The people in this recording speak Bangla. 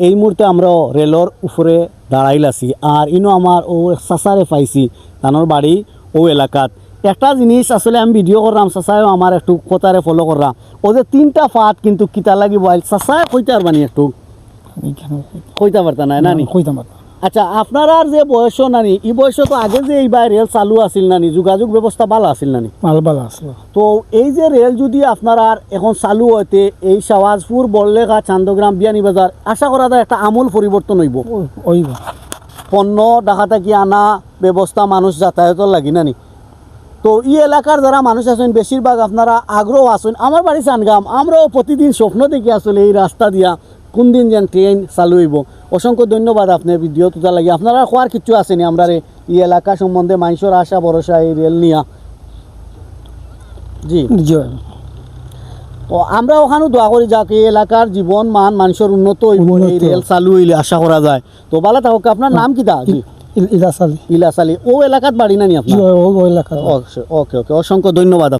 এই মুহূর্তে আমরা রেলর উপরে দাঁড়াইলাছি আর ইনো আমার ও চাচারে পাইছি তানোর বাড়ি ও এলাকাত একটা জিনিস আসলে আমি ভিডিও করলাম চাচাও আমার একটু কথারে ফলো করলাম ওদের তিনটা ফাট কিন্তু কিতা লাগি বল চাচায় কইতে পারবানি একটু কইতে পারতা না নানি কইতাম পারতাম। আচ্ছা আপনার আর যে বয়স নানি এই বয়স তো আগে যে এইবার রেল চালু আছিল নানি যোগাযোগ ব্যবস্থা ভালো আছিল নানি ভালো আসলো। তো এই যে রেল যদি আপনার আর এখন চালু হইতে এই শাহবাজপুর বড়লেখা চান্দগ্রাম বিয়ানীবাজার আশা করা যায় একটা আমূল পরিবর্তন হইব ওইব পণ্য ঢাকা থেকে আনা ব্যবস্থা মানুষ যাতায়াতের লাগি নানি তো এই এলাকার যারা মানুষ আছেন বেশিরভাগ আপনারা আগ্রহ আছেন আমার বাড়ি চানগাম আমরাও প্রতিদিন স্বপ্ন দেখি আসলে এই রাস্তা দিয়া কোন দিন যেন ট্রেন চালু হইব অসংখ্য ধন্যবাদ আপনার ভিডিও তোলা লাগি আপনারা খোয়ার কিছু আসেনি আমরা এই এলাকা সম্বন্ধে মানুষের আশা ভরসা এই রেল নিয়া জি তো আমরা ওখানেও দোয়া করি যাক এই এলাকার জীবন মান মানুষের উন্নত হইব এই রেল চালু হইলে আশা করা যায় তো ভালো থাকুক আপনার নাম কি দা জি ইলাসালি ইলাসালি ও এলাকাত বাড়ি নানি আপনার ওই এলাকা। ওকে ওকে অসংখ্য ধন্যবাদ।